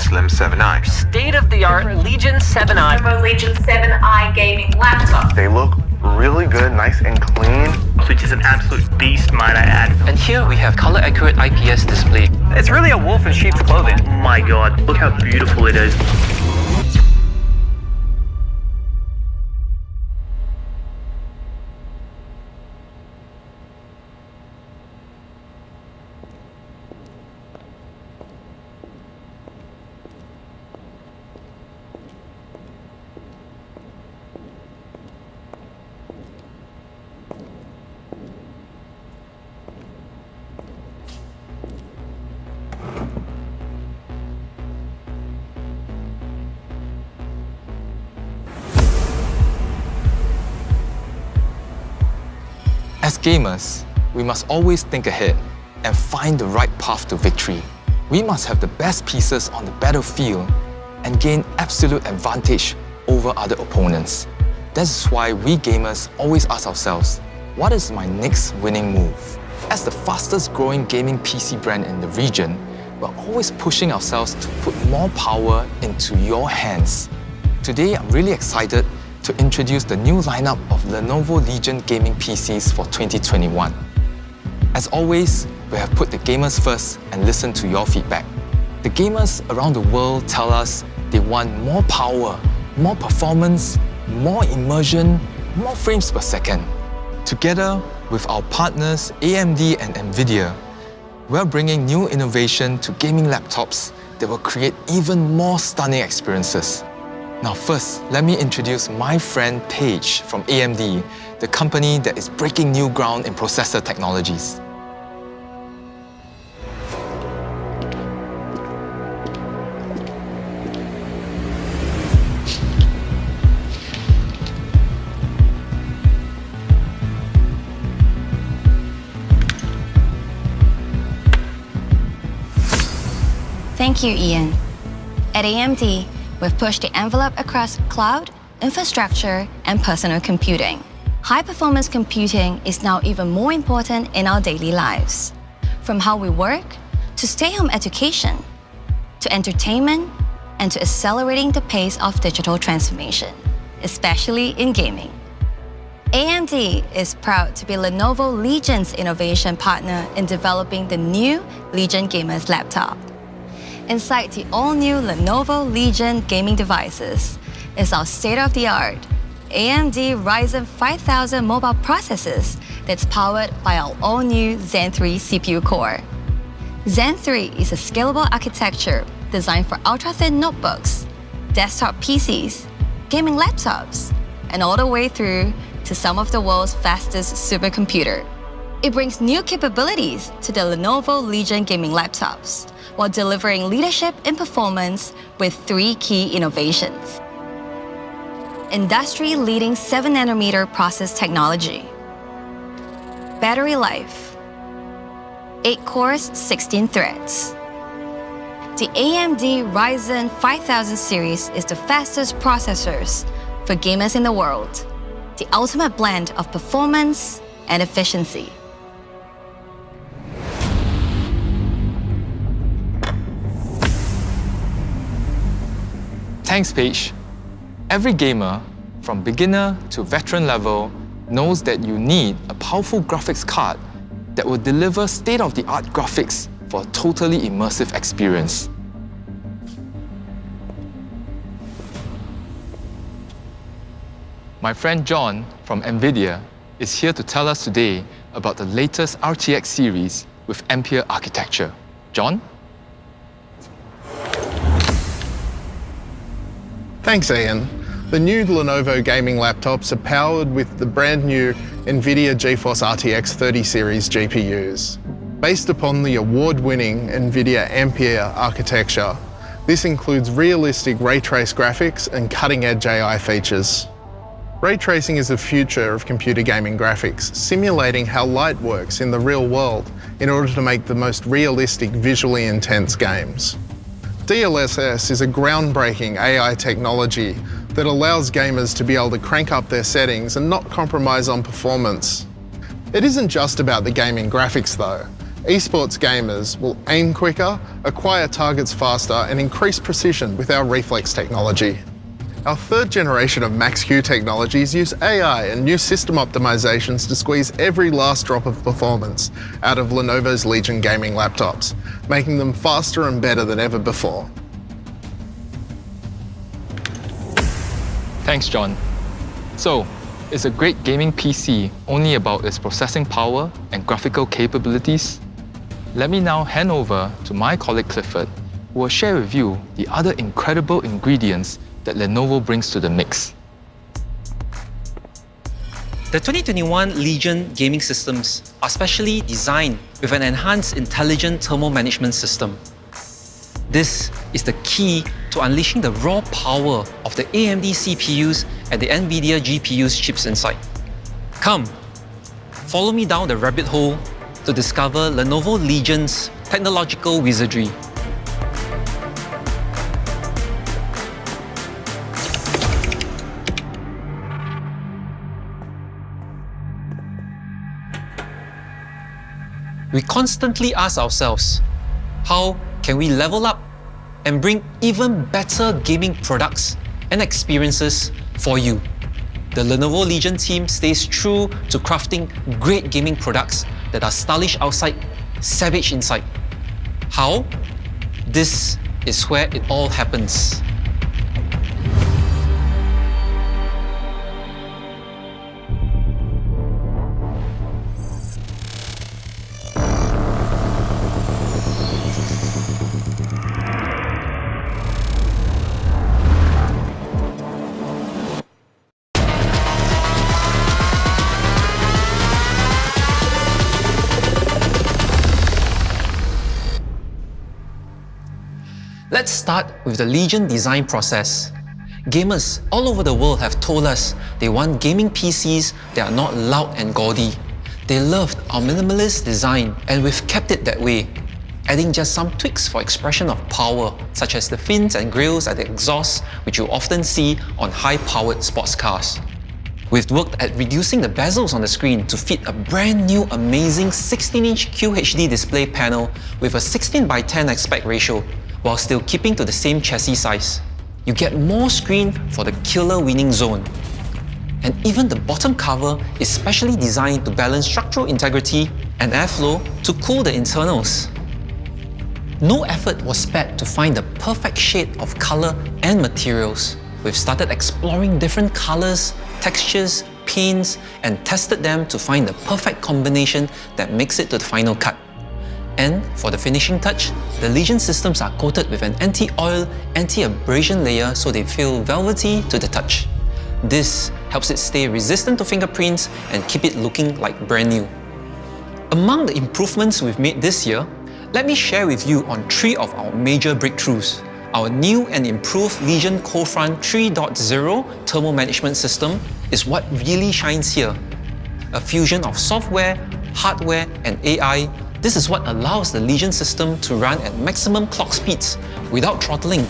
Slim 7i. State-of-the-art Legion 7i. Lenovo Legion 7i gaming laptop. They look really good, nice and clean. Which is an absolute beast, might I add. And here we have color-accurate IPS display. It's really a wolf in sheep's clothing. Oh my god, look how beautiful it is. As gamers, we must always think ahead and find the right path to victory. We must have the best pieces on the battlefield and gain absolute advantage over other opponents. That's why we gamers always ask ourselves, what is my next winning move? As the fastest growing gaming PC brand in the region, we're always pushing ourselves to put more power into your hands. Today, I'm really excited to introduce the new lineup of Lenovo Legion Gaming PCs for 2021. As always, we have put the gamers first and listened to your feedback. The gamers around the world tell us they want more power, more performance, more immersion, more frames per second. Together with our partners AMD and Nvidia, we're bringing new innovation to gaming laptops that will create even more stunning experiences. Now first, let me introduce my friend Paige from AMD, the company that is breaking new ground in processor technologies. Thank you, Ian. At AMD, we've pushed the envelope across cloud, infrastructure, and personal computing. High-performance computing is now even more important in our daily lives. From how we work, to stay-home education, to entertainment, and to accelerating the pace of digital transformation, especially in gaming. AMD is proud to be Lenovo Legion's innovation partner in developing the new Legion Gamers laptop. Inside the all-new Lenovo Legion Gaming Devices is our state-of-the-art AMD Ryzen 5000 mobile processors that's powered by our all-new Zen 3 CPU core. Zen 3 is a scalable architecture designed for ultra-thin notebooks, desktop PCs, gaming laptops, and all the way through to some of the world's fastest supercomputer. It brings new capabilities to the Lenovo Legion gaming laptops, while delivering leadership in performance with 3 key innovations. Industry-leading 7nm process technology. Battery life. 8 cores, 16 threads. The AMD Ryzen 5000 series is the fastest processors for gamers in the world, the ultimate blend of performance and efficiency. Thanks, Paige. Every gamer, from beginner to veteran level, knows that you need a powerful graphics card that will deliver state-of-the-art graphics for a totally immersive experience. My friend John from Nvidia is here to tell us today about the latest RTX series with Ampere architecture. John? Thanks, Ian. The new Lenovo gaming laptops are powered with the brand new Nvidia GeForce RTX 30 series GPUs. Based upon the award-winning Nvidia Ampere architecture, this includes realistic ray trace graphics and cutting-edge AI features. Ray tracing is the future of computer gaming graphics, simulating how light works in the real world in order to make the most realistic, visually intense games. DLSS is a groundbreaking AI technology that allows gamers to be able to crank up their settings and not compromise on performance. It isn't just about the gaming graphics though. Esports gamers will aim quicker, acquire targets faster, and increase precision with our reflex technology. Our third generation of Max-Q technologies use AI and new system optimizations to squeeze every last drop of performance out of Lenovo's Legion gaming laptops, making them faster and better than ever before. Thanks, John. So, is a great gaming PC only about its processing power and graphical capabilities? Let me now hand over to my colleague Clifford, who will share with you the other incredible ingredients that Lenovo brings to the mix. The 2021 Legion gaming systems are specially designed with an enhanced intelligent thermal management system. This is the key to unleashing the raw power of the AMD CPUs and the Nvidia GPUs chips inside. Come, follow me down the rabbit hole to discover Lenovo Legion's technological wizardry. We constantly ask ourselves, how can we level up and bring even better gaming products and experiences for you? The Lenovo Legion team stays true to crafting great gaming products that are stylish outside, savage inside. How? This is where it all happens. Let's start with the Legion design process. Gamers all over the world have told us they want gaming PCs that are not loud and gaudy. They loved our minimalist design, and we've kept it that way, adding just some tweaks for expression of power, such as the fins and grills at the exhaust, which you often see on high-powered sports cars. We've worked at reducing the bezels on the screen to fit a brand new amazing 16-inch QHD display panel with a 16:10 aspect ratio, while still keeping to the same chassis size. You get more screen for the killer winning zone. And even the bottom cover is specially designed to balance structural integrity and airflow to cool the internals. No effort was spared to find the perfect shade of color and materials. We've started exploring different colors, textures, paints, and tested them to find the perfect combination that makes it to the final cut. And for the finishing touch, the Legion systems are coated with an anti-oil, anti-abrasion layer so they feel velvety to the touch. This helps it stay resistant to fingerprints and keep it looking like brand new. Among the improvements we've made this year, let me share with you on 3 of our major breakthroughs. Our new and improved Legion Cold Front 3.0 thermal management system is what really shines here. A fusion of software, hardware, and AI. This is what allows the Legion system to run at maximum clock speeds without throttling.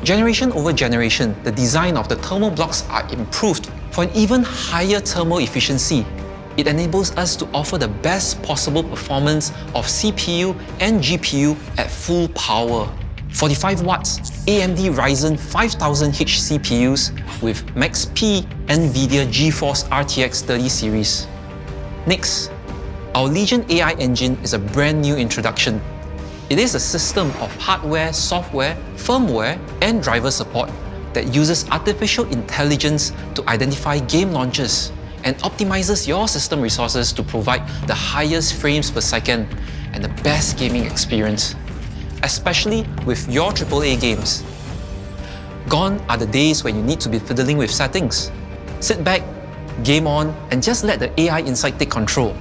Generation over generation, the design of the thermal blocks are improved for an even higher thermal efficiency. It enables us to offer the best possible performance of CPU and GPU at full power. 45 watts AMD Ryzen 5000H CPUs with Max-P Nvidia GeForce RTX 30 series. Next, our Legion AI engine is a brand new introduction. It is a system of hardware, software, firmware, and driver support that uses artificial intelligence to identify game launches and optimizes your system resources to provide the highest frames per second and the best gaming experience, especially with your AAA games. Gone are the days when you need to be fiddling with settings. Sit back, game on, and just let the AI inside take control.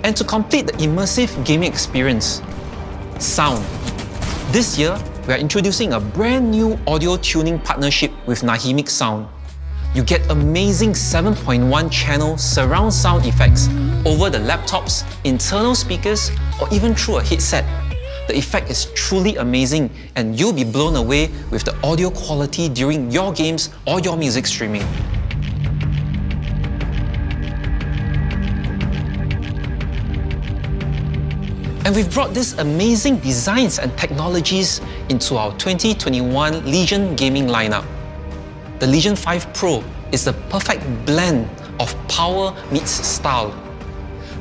And to complete the immersive gaming experience, sound. This year, we are introducing a brand new audio tuning partnership with Nahimic Sound. You get amazing 7.1 channel surround sound effects over the laptop's internal speakers or even through a headset. The effect is truly amazing and you'll be blown away with the audio quality during your games or your music streaming. And we've brought these amazing designs and technologies into our 2021 Legion gaming lineup. The Legion 5 Pro is the perfect blend of power meets style.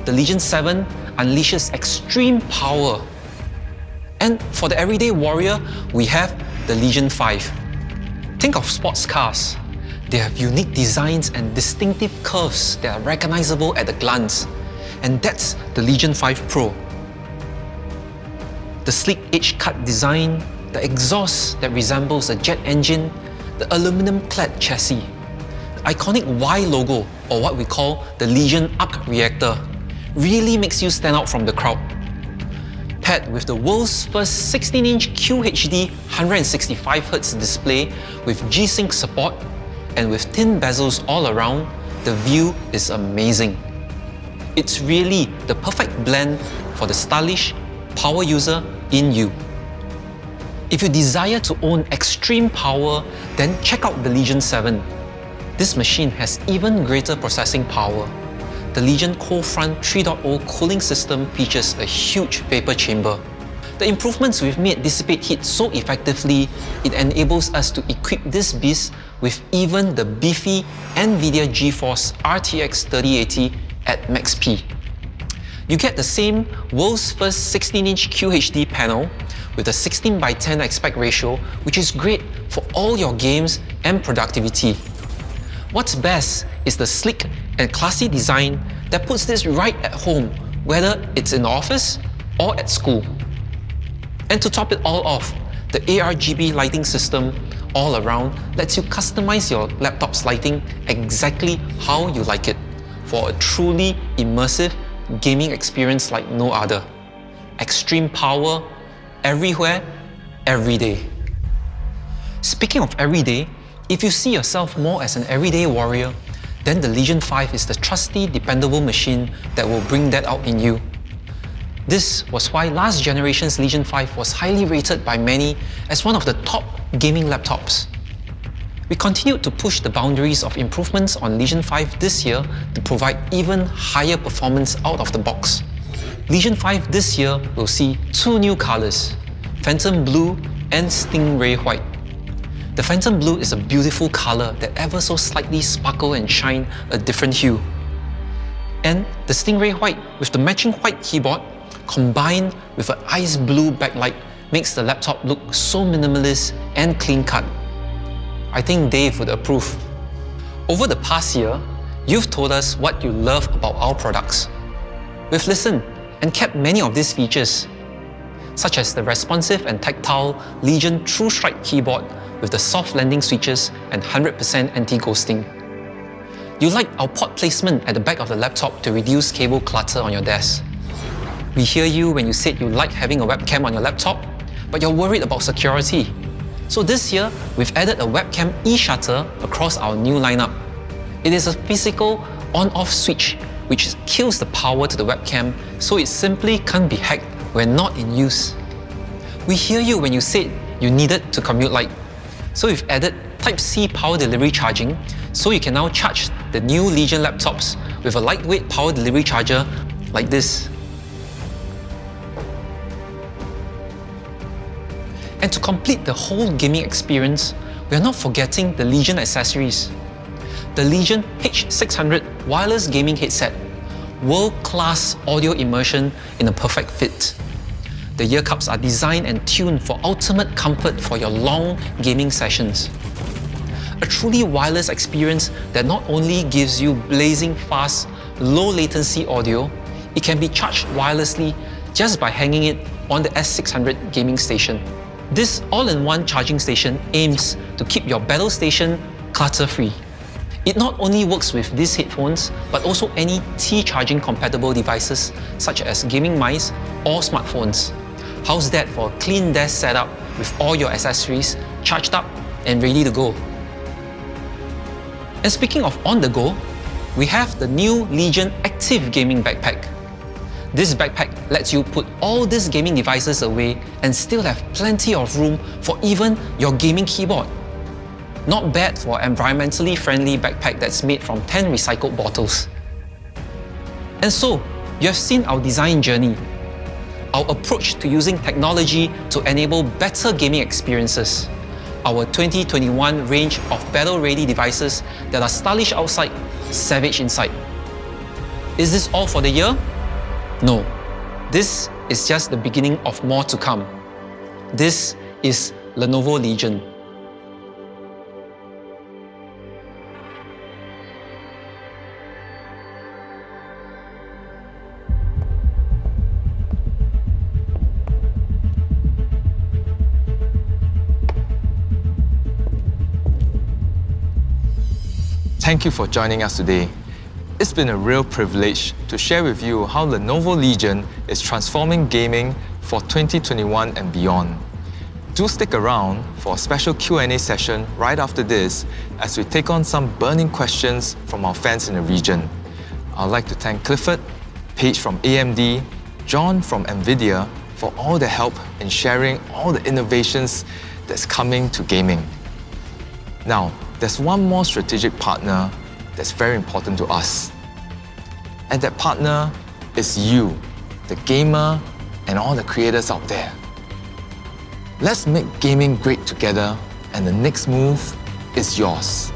The Legion 7 unleashes extreme power. And for the everyday warrior, we have the Legion 5. Think of sports cars. They have unique designs and distinctive curves that are recognizable at a glance. And that's the Legion 5 Pro. The sleek edge-cut design, the exhaust that resembles a jet engine, the aluminum-clad chassis, the iconic Y logo, or what we call the Legion Arc Reactor, really makes you stand out from the crowd. Paired with the world's first 16-inch QHD 165Hz display with G-Sync support and with thin bezels all around, the view is amazing. It's really the perfect blend for the stylish power user in you. If you desire to own extreme power, then check out the Legion 7. This machine has even greater processing power. The Legion Cold Front 3.0 cooling system features a huge vapor chamber. The improvements we've made dissipate heat so effectively, it enables us to equip this beast with even the beefy Nvidia GeForce RTX 3080 at Max P. You get the same world's first 16-inch QHD panel with a 16:10 aspect ratio, which is great for all your games and productivity. What's best is the sleek and classy design that puts this right at home, whether it's in the office or at school. And to top it all off, the ARGB lighting system all around lets you customize your laptop's lighting exactly how you like it for a truly immersive gaming experience like no other. Extreme power, everywhere, every day. Speaking of every day, if you see yourself more as an everyday warrior, then the Legion 5 is the trusty, dependable machine that will bring that out in you. This was why last generation's Legion 5 was highly rated by many as one of the top gaming laptops. We continued to push the boundaries of improvements on Legion 5 this year to provide even higher performance out of the box. Legion 5 this year will see two new colors, Phantom Blue and Stingray White. The Phantom Blue is a beautiful color that ever so slightly sparkle and shine a different hue. And the Stingray White with the matching white keyboard combined with an ice blue backlight makes the laptop look so minimalist and clean-cut. I think Dave would approve. Over the past year, you've told us what you love about our products. We've listened and kept many of these features, such as the responsive and tactile Legion True Strike keyboard with the soft landing switches and 100% anti-ghosting. You like our port placement at the back of the laptop to reduce cable clutter on your desk. We hear you when you said you like having a webcam on your laptop, but you're worried about security. So this year, we've added a webcam e-shutter across our new lineup. It is a physical on-off switch which kills the power to the webcam, so it simply can't be hacked when not in use. We hear you when you said you needed to commute light. So we've added Type-C power delivery charging, so you can now charge the new Legion laptops with a lightweight power delivery charger like this. And to complete the whole gaming experience, we are not forgetting the Legion accessories. The Legion H600 wireless gaming headset, world-class audio immersion in a perfect fit. The ear cups are designed and tuned for ultimate comfort for your long gaming sessions. A truly wireless experience that not only gives you blazing fast, low latency audio, it can be charged wirelessly just by hanging it on the S600 gaming station. This all-in-one charging station aims to keep your battle station clutter-free. It not only works with these headphones, but also any T-charging compatible devices such as gaming mice or smartphones. How's that for a clean desk setup with all your accessories charged up and ready to go? And speaking of on the go, we have the new Legion Active Gaming Backpack. This backpack lets you put all these gaming devices away and still have plenty of room for even your gaming keyboard. Not bad for an environmentally friendly backpack that's made from 10 recycled bottles. And so, you have seen our design journey. our approach to using technology to enable better gaming experiences, our 2021 range of battle-ready devices that are stylish outside, savage inside. Is this all for the year? No. This is just the beginning of more to come. This is Lenovo Legion. Thank you for joining us today. It's been a real privilege to share with you how Lenovo Legion is transforming gaming for 2021 and beyond. Do stick around for a special Q&A session right after this as we take on some burning questions from our fans in the region. I'd like to thank Clifford, Paige from AMD, John from Nvidia for all their help in sharing all the innovations that's coming to gaming. Now, there's one more strategic partner that's very important to us. And that partner is you, the gamer, and all the creators out there. Let's make gaming great together, and the next move is yours.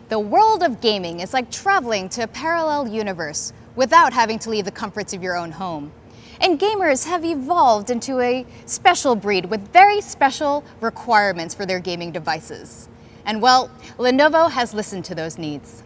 The world of gaming is like traveling to a parallel universe without having to leave the comforts of your own home. And gamers have evolved into a special breed with very special requirements for their gaming devices. And well, Lenovo has listened to those needs.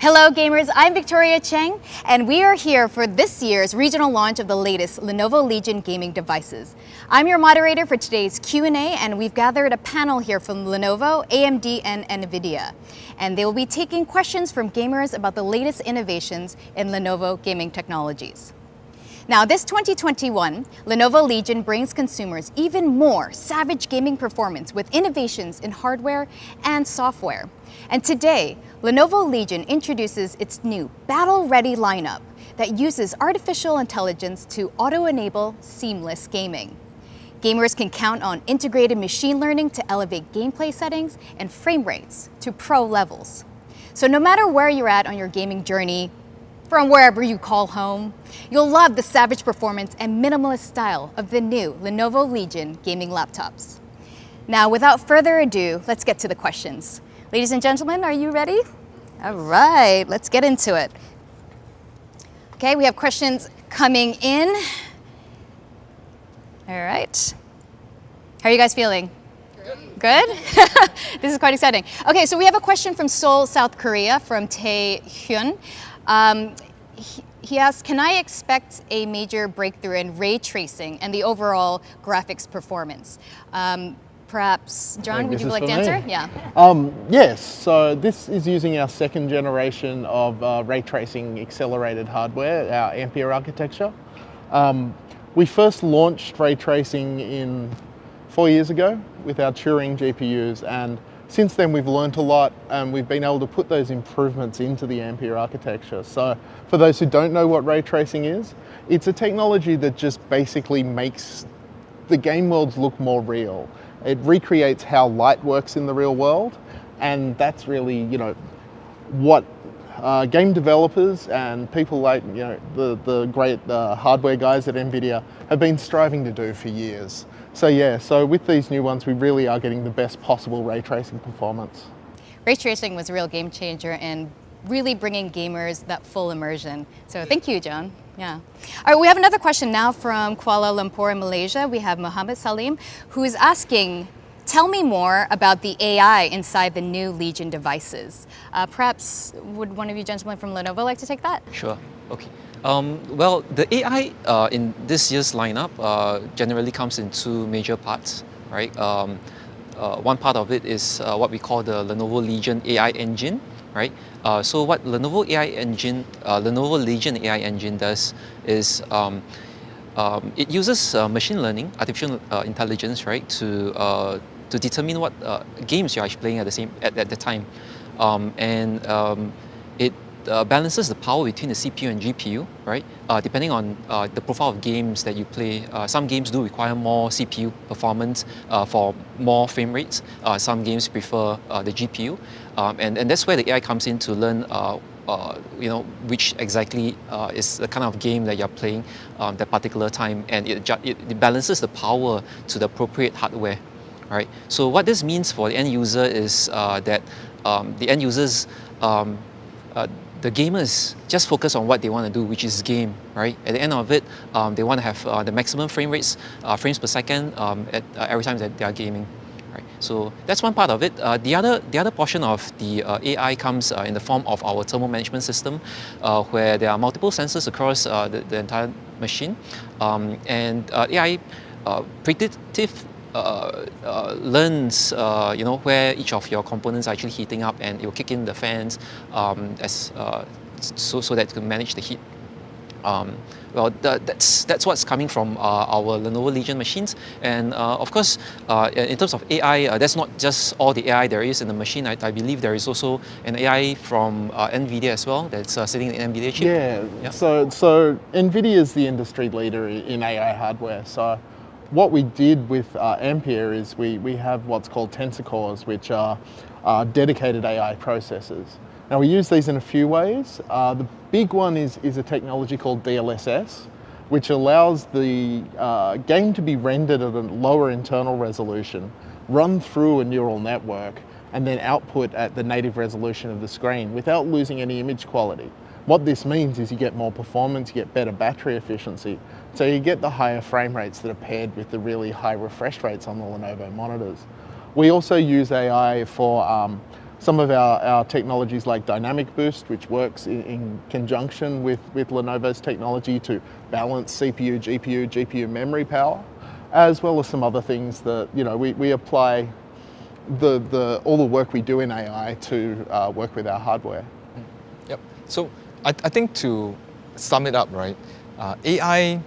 Hello gamers, I'm Victoria Cheng, and we are here for this year's regional launch of the latest Lenovo Legion Gaming Devices. I'm your moderator for today's Q&A, and we've gathered a panel here from Lenovo, AMD, and Nvidia. And they will be taking questions from gamers about the latest innovations in Lenovo gaming technologies. Now, this 2021, Lenovo Legion brings consumers even more savage gaming performance with innovations in hardware and software. And today, Lenovo Legion introduces its new battle-ready lineup that uses artificial intelligence to auto-enable seamless gaming. Gamers can count on integrated machine learning to elevate gameplay settings and frame rates to pro levels. So no matter where you're at on your gaming journey, from wherever you call home, you'll love the savage performance and minimalist style of the new Lenovo Legion gaming laptops. Now, without further ado, let's get to the questions. Ladies and gentlemen, are you ready? All right, let's get into it. Okay, we have questions coming in. All right. How are you guys feeling? Good? This is quite exciting. Okay, so we have a question from Seoul, South Korea, from Tae Hyun. He asks, can I expect a major breakthrough in ray tracing and the overall graphics performance? Perhaps, John, would you like to answer? Yeah. Yes, so this is using our second generation of ray tracing accelerated hardware, our Ampere architecture. We first launched ray tracing 4 years ago with our Turing GPUs, and since then we've learned a lot and we've been able to put those improvements into the Ampere architecture. So for those who don't know what ray tracing is, it's a technology that just basically makes the game worlds look more real. It recreates how light works in the real world, and that's really, what game developers and people like, the great hardware guys at Nvidia have been striving to do for years. So yeah, so with these new ones, we really are getting the best possible ray tracing performance. Ray tracing was a real game changer and really bringing gamers that full immersion. So thank you, John. Yeah. All right, we have another question now from Kuala Lumpur in Malaysia. We have Muhammad Salim, who is asking, tell me more about the AI inside the new Legion devices. Perhaps would one of you gentlemen from Lenovo like to take that? Sure. Okay. Well, the AI in this year's lineup generally comes in two major parts, right? One part of it is what we call the Lenovo Legion AI engine, right? So what Lenovo Legion AI engine does is it uses machine learning, artificial intelligence, right, to determine what games you're actually playing at the time, it balances the power between the CPU and GPU, right? Depending on the profile of games that you play. Some games do require more CPU performance for more frame rates. Some games prefer the GPU, and that's where the AI comes in to learn, which exactly is the kind of game that you're playing that particular time, and it balances the power to the appropriate hardware, right? So what this means for the end user is that the end users, the gamers just focus on what they want to do, which is game, right? At the end of it, they want to have the maximum frame rates, frames per second at every time that they are gaming, right? So that's one part of it. The other portion of the AI comes in the form of our thermal management system, where there are multiple sensors across the entire machine, and AI predictive learns where each of your components are actually heating up, and it will kick in the fans so that it can manage the heat. Well, that's what's coming from our Lenovo Legion machines, and of course, in terms of AI, that's not just all the AI there is in the machine. I believe there is also an AI from Nvidia as well that's sitting in the Nvidia chip. Yeah. So Nvidia is the industry leader in AI hardware. So what we did with Ampere is we have what's called tensor cores, which are dedicated AI processors. Now we use these in a few ways. The big one is a technology called DLSS, which allows the game to be rendered at a lower internal resolution, run through a neural network, and then output at the native resolution of the screen without losing any image quality. What this means is you get more performance, you get better battery efficiency, so you get the higher frame rates that are paired with the really high refresh rates on the Lenovo monitors. We also use AI for some of our technologies like Dynamic Boost, which works in conjunction with Lenovo's technology to balance CPU, GPU memory power, as well as some other things that, you know, we apply all the work we do in AI to work with our hardware. Yep. So I think to sum it up, right, AI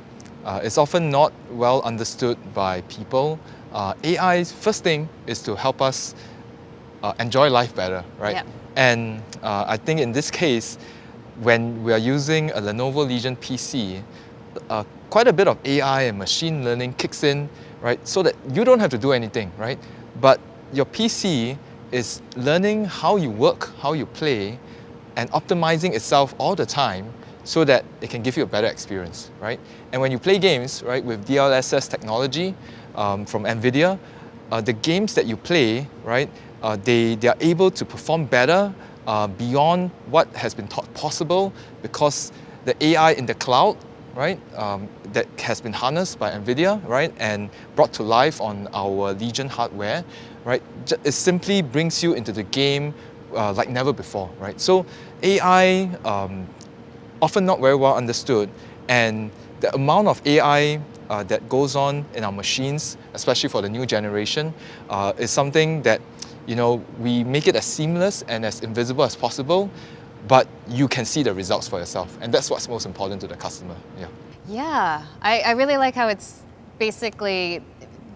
is often not well understood by people. AI's first thing is to help us enjoy life better, right? Yep. And I think in this case, when we are using a Lenovo Legion PC, quite a bit of AI and machine learning kicks in, right? So that you don't have to do anything, right? But your PC is learning how you work, how you play, and optimizing itself all the time so that it can give you a better experience, right? And when you play games, right, with DLSS technology from Nvidia, the games that you play, right, they are able to perform better beyond what has been thought possible because the AI in the cloud, right, that has been harnessed by Nvidia, right, and brought to life on our Legion hardware, right, it simply brings you into the game like never before, right? So AI, often not very well understood, and the amount of AI that goes on in our machines, especially for the new generation, is something that, you know, we make it as seamless and as invisible as possible, but you can see the results for yourself, and that's what's most important to the customer. Yeah. Yeah, I really like how it's basically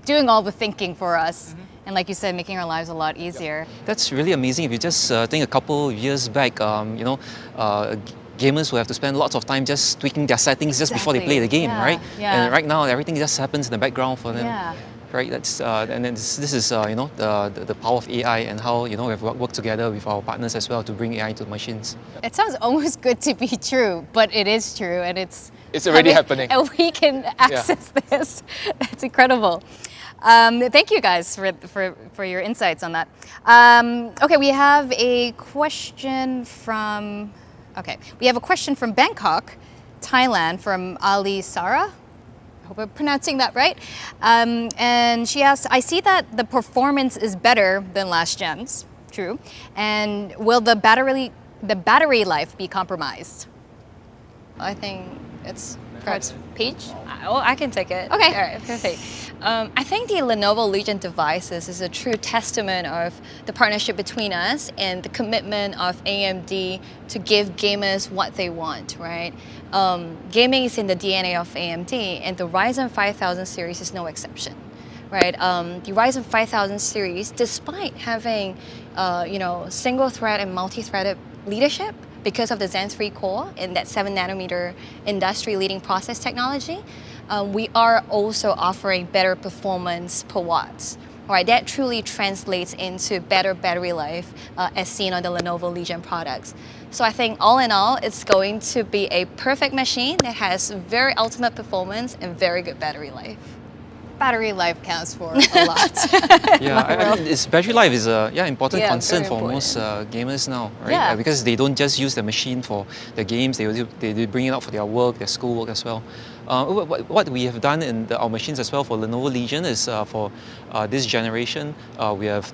doing all the thinking for us. And like you said, making our lives a lot easier. That's really amazing. If you just think a couple years back, you know, gamers will have to spend lots of time just tweaking their settings just before they play the game, right? Yeah. And right now, everything just happens in the background for them. Yeah. Right, that's and then this is you know, the power of AI and how, you know, we've worked together with our partners as well to bring AI to the machines. It sounds almost good to be true, but it is true, and it's already happening. And we can access this. That's incredible. Thank you guys for your insights on that. Okay, we have a question from Bangkok, Thailand, from Ali Sarah. I hope I'm pronouncing that right. And she asks, I see that the performance is better than last gens, true, and will the battery life be compromised? I think it's perhaps Paige? Oh, I can take it. Okay. All right, perfect. I think the Lenovo Legion Devices is a true testament of the partnership between us and the commitment of AMD to give gamers what they want, right? Gaming is in the DNA of AMD, and the Ryzen 5000 series is no exception, right? The Ryzen 5000 series, despite having, you know, single-thread and multi-threaded leadership, because of the Zen 3 core and that 7nm industry-leading process technology, we are also offering better performance per watts. All right, that truly translates into better battery life as seen on the Lenovo Legion products. So I think all in all, it's going to be a perfect machine that has very ultimate performance and very good battery life. Battery life counts for a lot. Yeah, I mean, battery life is a important concern very for important. most gamers now, right? Yeah. Because they don't just use the machine for the games, they bring it out for their work, their schoolwork as well. What we have done in our machines as well for Lenovo Legion is for this generation, we have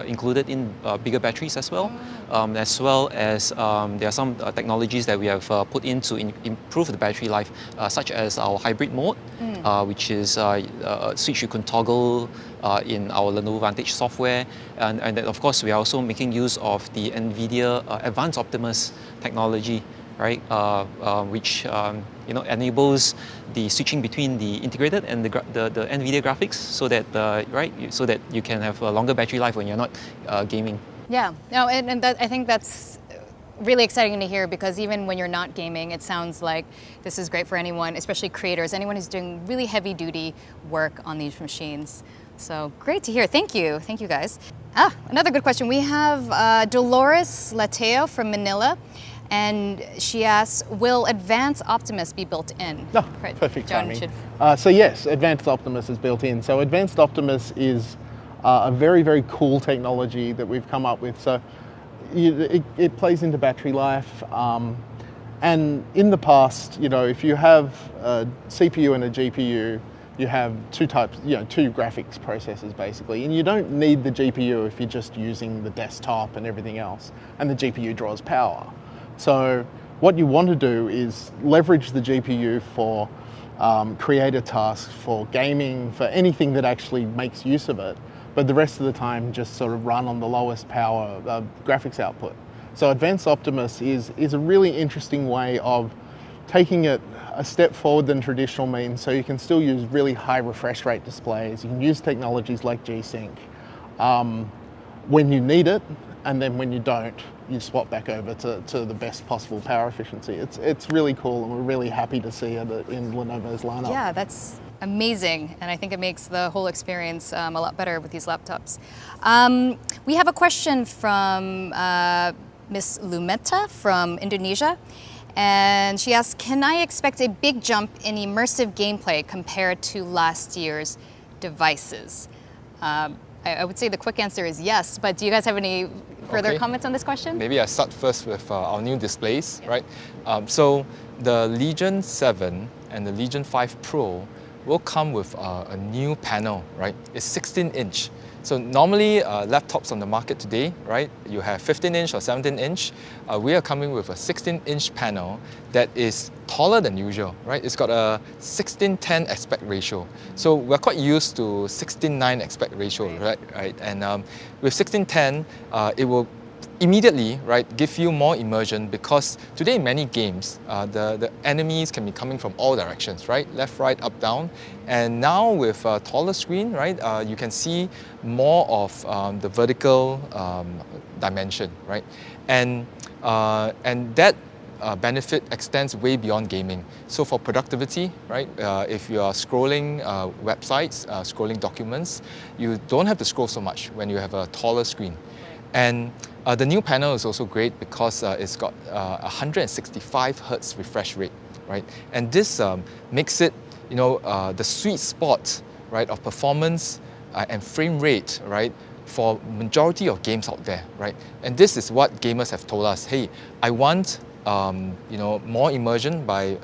included in bigger batteries as well as there are some technologies that we have put in to improve the battery life, such as our hybrid mode, which is a switch you can toggle in our Lenovo Vantage software, and then of course we are also making use of the Nvidia Advanced Optimus technology, right, which enables the switching between the integrated and the Nvidia graphics, so that so that you can have a longer battery life when you're not gaming. Yeah, no, and I think that's really exciting to hear, because even when you're not gaming, it sounds like this is great for anyone, especially creators, anyone who's doing really heavy-duty work on these machines. So great to hear. Thank you guys. Another good question. We have Dolores Lateo from Manila, and she asks, will Advanced Optimus be built in? No, Right. perfect John timing. So yes, Advanced Optimus is built in. So Advanced Optimus is a very, very cool technology that we've come up with. So it plays into battery life. And in the past, if you have a CPU and a GPU, you have two graphics processors basically, and you don't need the GPU if you're just using the desktop and everything else, and the GPU draws power. So what you want to do is leverage the GPU for creator tasks, for gaming, for anything that actually makes use of it, but the rest of the time just sort of run on the lowest power graphics output. So Advanced Optimus is a really interesting way of taking it a step forward than traditional means, so you can still use really high refresh rate displays. You can use technologies like G-Sync when you need it, and then when you don't, you swap back over to the best possible power efficiency. It's really cool, and we're really happy to see it in Lenovo's lineup. Yeah, that's amazing, and I think it makes the whole experience a lot better with these laptops. We have a question from Miss Lumeta from Indonesia. And she asks, can I expect a big jump in immersive gameplay compared to last year's devices? I would say the quick answer is yes, but do you guys have any further comments on this question? Maybe I start first with our new displays, right? So the Legion 7 and the Legion 5 Pro will come with a new panel, right? It's 16-inch. So normally laptops on the market today, right, you have 15-inch or 17-inch. We are coming with a 16-inch panel that is taller than usual, right? It's got a 16:10 aspect ratio. So we're quite used to 16:9 aspect ratio, right? And with 16:10, it will immediately, right, give you more immersion, because today in many games, the enemies can be coming from all directions, right? Left, right, up, down. And now with a taller screen, right, you can see more of the vertical dimension, right? And that benefit extends way beyond gaming. So for productivity, right, if you are scrolling websites, scrolling documents, you don't have to scroll so much when you have a taller screen. And the new panel is also great because it's got 165 Hz refresh rate, right? And this makes it, the sweet spot, right, of performance and frame rate, right, for majority of games out there, right? And this is what gamers have told us. Hey, I want, more immersion by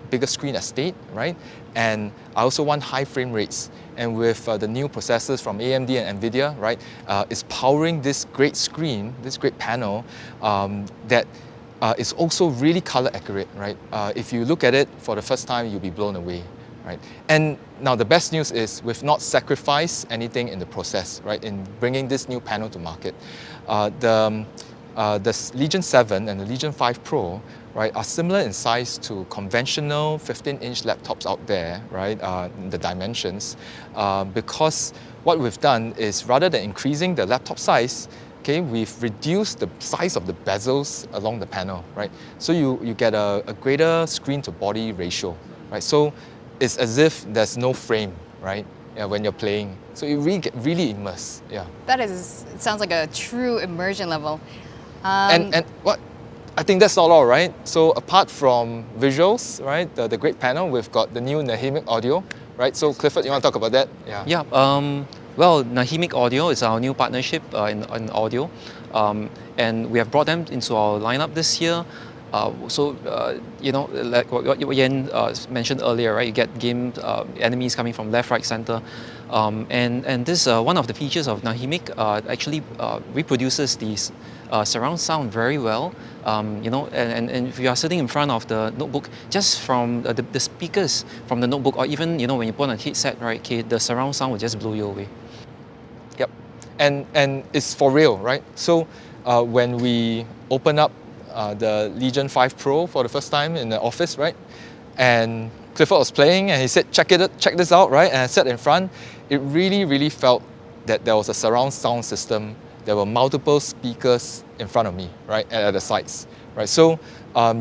bigger screen estate, right? And I also want high frame rates. And with the new processors from AMD and Nvidia, right, it's powering this great screen, this great panel that is also really color accurate, right? If you look at it for the first time, you'll be blown away, right? And now the best news is we've not sacrificed anything in the process, right, in bringing this new panel to market. The Legion 7 and the Legion 5 Pro, right, are similar in size to conventional 15-inch laptops out there, right, the dimensions, because what we've done is, rather than increasing the laptop size, okay, we've reduced the size of the bezels along the panel, right? So you get a greater screen-to-body ratio, right? So it's as if there's no frame, right, when you're playing. So you really get really immersed, yeah. It sounds like a true immersion level. And what? I think that's not all, right? So apart from visuals, right, the great panel, we've got the new Nahimic audio, right? So Clifford, you want to talk about that? Yeah. Well, Nahimic Audio is our new partnership in audio, and we have brought them into our lineup this year. Like what Yen mentioned earlier, right? You get game enemies coming from left, right, center, and this one of the features of Nahimic actually reproduces these surround sound very well. And if you are sitting in front of the notebook, just from the speakers from the notebook, or even when you put on a headset, right? Okay, the surround sound will just blow you away. Yep, and it's for real, right? So when we open up the Legion 5 Pro for the first time in the office, right? And Clifford was playing and he said, check this out, right? And I sat in front. It really, really felt that there was a surround sound system. There were multiple speakers in front of me, right, at the sides, right? So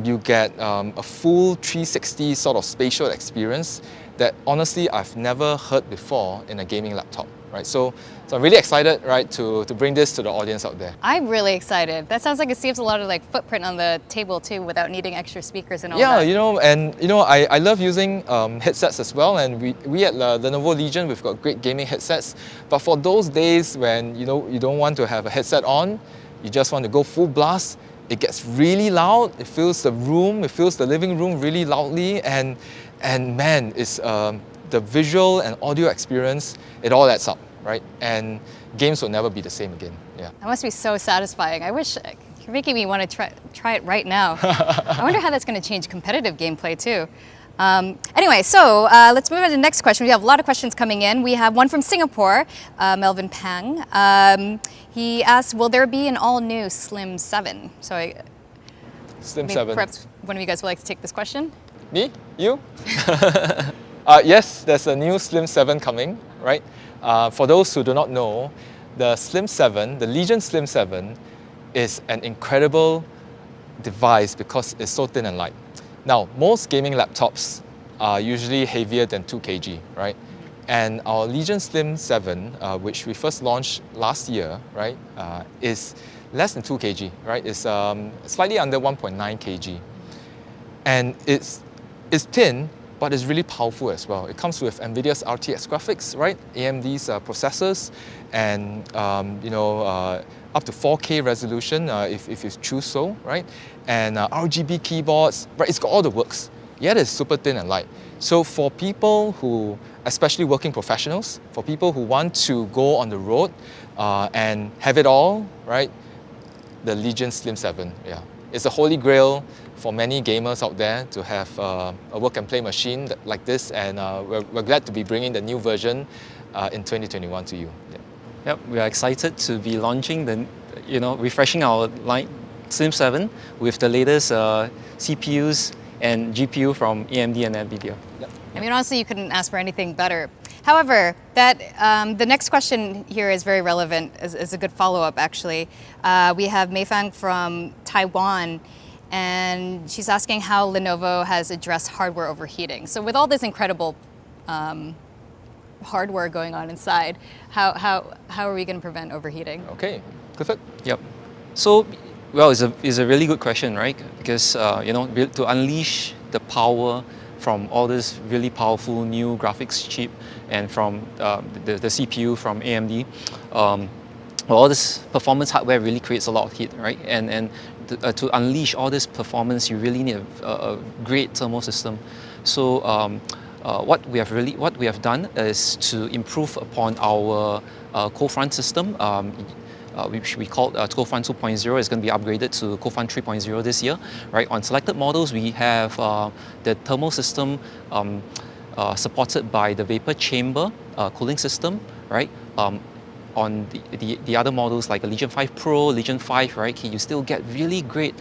you get a full 360 sort of spatial experience that honestly I've never heard before in a gaming laptop, right? So I'm really excited, right, to bring this to the audience out there. I'm really excited. That sounds like it saves a lot of footprint on the table too, without needing extra speakers and all that. Yeah, I love using headsets as well, and we at Lenovo Legion, we've got great gaming headsets. But for those days when you don't want to have a headset on, you just want to go full blast, it gets really loud. It fills the living room really loudly, and man, it's the visual and audio experience, it all adds up, right? And games will never be the same again. Yeah. That must be so satisfying. I wish you're making me want to try it right now. I wonder how that's going to change competitive gameplay too. Anyway, so let's move on to the next question. We have a lot of questions coming in. We have one from Singapore, Melvin Pang. He asked, will there be an all-new Slim 7? So Slim 7. Perhaps one of you guys would like to take this question? Me? You? Yes, there's a new Slim 7 coming, right? For those who do not know, the Slim 7, the Legion Slim 7, is an incredible device because it's so thin and light. Now, most gaming laptops are usually heavier than 2 kg, right? And our Legion Slim 7, which we first launched last year, right, is less than 2 kg, right? It's slightly under 1.9 kg. And it's thin, but it's really powerful as well. It comes with Nvidia's RTX graphics, right? AMD's processors, and up to 4K resolution if you choose so, right? And RGB keyboards, right? It's got all the works. Yet it's super thin and light. So for people who, especially working professionals, for people who want to go on the road and have it all, right? The Legion Slim 7, yeah. It's a holy grail for many gamers out there to have a work and play machine like this, and we're glad to be bringing the new version in 2021 to you. Yeah. Yep, we are excited to be launching refreshing our line Slim 7 with the latest CPUs and GPU from AMD and Nvidia. Yep. I mean, honestly, you couldn't ask for anything better. However, the next question here is very relevant, is a good follow-up, actually. We have Mei Fang from Taiwan, and she's asking how Lenovo has addressed hardware overheating. So with all this incredible hardware going on inside, how are we going to prevent overheating? Okay, Clifford? Yep. So, well, it's a really good question, right? Because, to unleash the power from all this really powerful new graphics chip and from the CPU from AMD, all this performance hardware really creates a lot of heat, right? And to unleash all this performance, you really need a great thermal system. So what we have done is to improve upon our cold front system, which we call cold front 2.0. Is going to be upgraded to cold front 3.0 this year, right? On selected models, we have the thermal system supported by the vapor chamber cooling system, right? On the other models like the Legion 5 Pro, Legion 5, right, you still get really great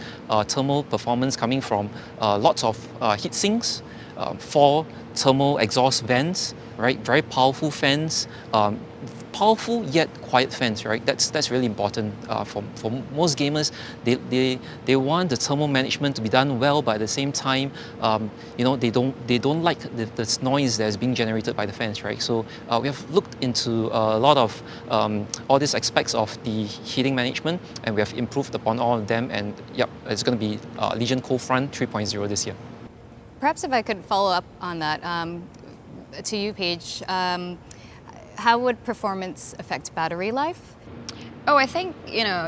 thermal performance coming from lots of heat sinks, 4 thermal exhaust vents, right, very powerful fans, powerful yet quiet fans, right? That's really important for most gamers. They want the thermal management to be done well, but at the same time, they don't like the noise that's being generated by the fans, right? So we have looked into a lot of all these aspects of the heating management, and we have improved upon all of them. And yep, it's going to be Legion Cold Front 3.0 this year. Perhaps if I could follow up on that to you, Paige. How would performance affect battery life? Oh, I think,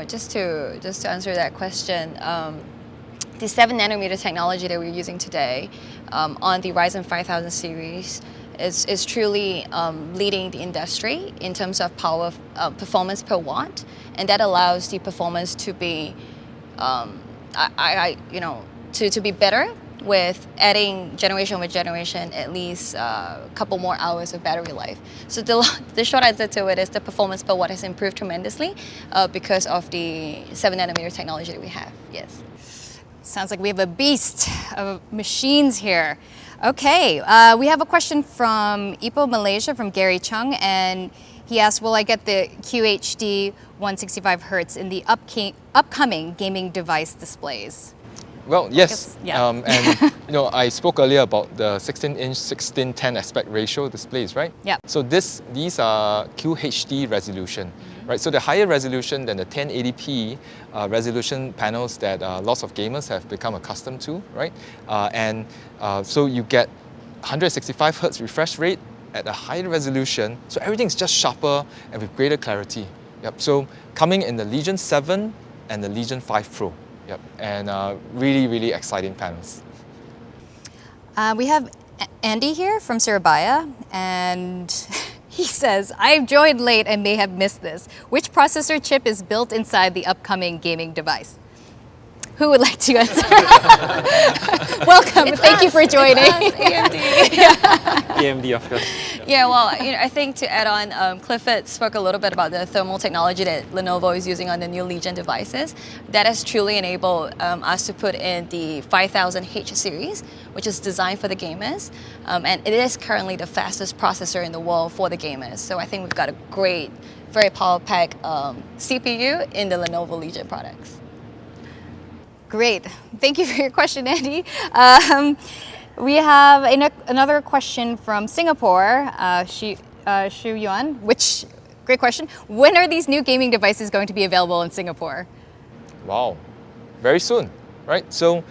just to answer that question, the 7nm technology that we're using today on the Ryzen 5000 series is truly leading the industry in terms of power performance per watt, and that allows the performance to be, to be better with adding generation with generation at least a couple more hours of battery life. So the short answer to it is the performance per watt has improved tremendously because of the 7nm technology that we have, yes. Sounds like we have a beast of machines here. Okay, we have a question from Ipoh, Malaysia, from Gary Chung, and he asked, will I get the QHD 165Hz in the upcoming gaming device displays? Well, yes, yeah. And I spoke earlier about the 16-inch 16:10 aspect ratio displays, right? Yeah. So these are QHD resolution, right? So the higher resolution than the 1080p resolution panels that lots of gamers have become accustomed to, right? So you get 165 Hz refresh rate at a higher resolution, so everything's just sharper and with greater clarity. Yep. So coming in the Legion 7 and the Legion 5 Pro. Yep, and really, really exciting panels. We have Andy here from Surabaya, and he says, I've joined late and may have missed this. Which processor chip is built inside the upcoming gaming device? Who would like to answer? Welcome, thank you for joining. AMD. AMD, of course. Yeah, well, I think to add on, Clifford spoke a little bit about the thermal technology that Lenovo is using on the new Legion devices. That has truly enabled us to put in the 5000H series, which is designed for the gamers. And it is currently the fastest processor in the world for the gamers. So I think we've got a great, very power-packed CPU in the Lenovo Legion products. Great. Thank you for your question, Andy. We have another question from Singapore, Xu Yuan, great question. When are these new gaming devices going to be available in Singapore? Wow, very soon, right? So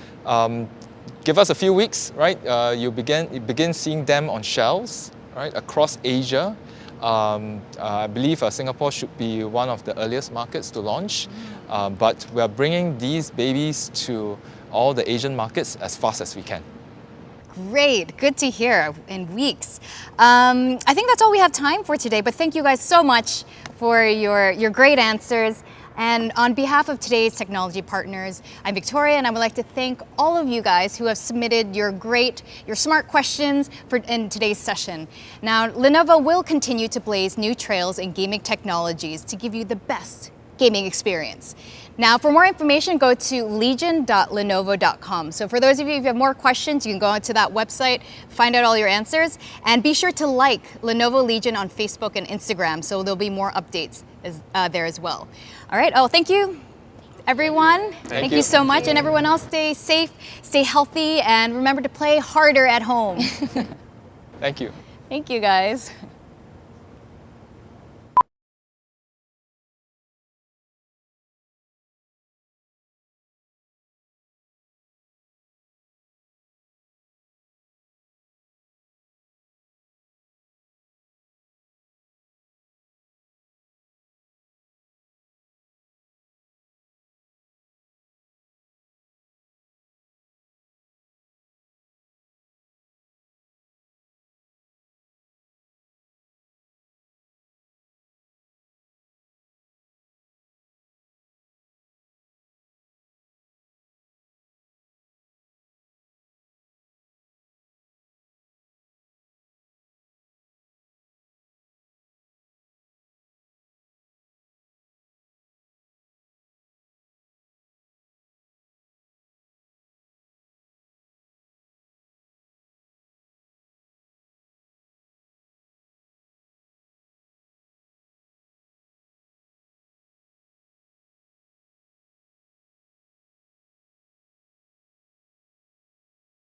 give us a few weeks, right? You begin seeing them on shelves, right, across Asia. I believe Singapore should be one of the earliest markets to launch, but we are bringing these babies to all the Asian markets as fast as we can. Great, good to hear, in weeks. I think that's all we have time for today, but thank you guys so much for your great answers. And on behalf of today's technology partners, I'm Victoria, and I would like to thank all of you guys who have submitted your smart questions in today's session. Now, Lenovo will continue to blaze new trails in gaming technologies to give you the best gaming experience. Now, for more information, go to legion.lenovo.com. So for those of you who have more questions, you can go onto that website, find out all your answers, and be sure to like Lenovo Legion on Facebook and Instagram, so there'll be more updates there as well. All right, thank you, everyone. Thank you so much, and everyone else, stay safe, stay healthy, and remember to play harder at home. Thank you. Thank you, guys.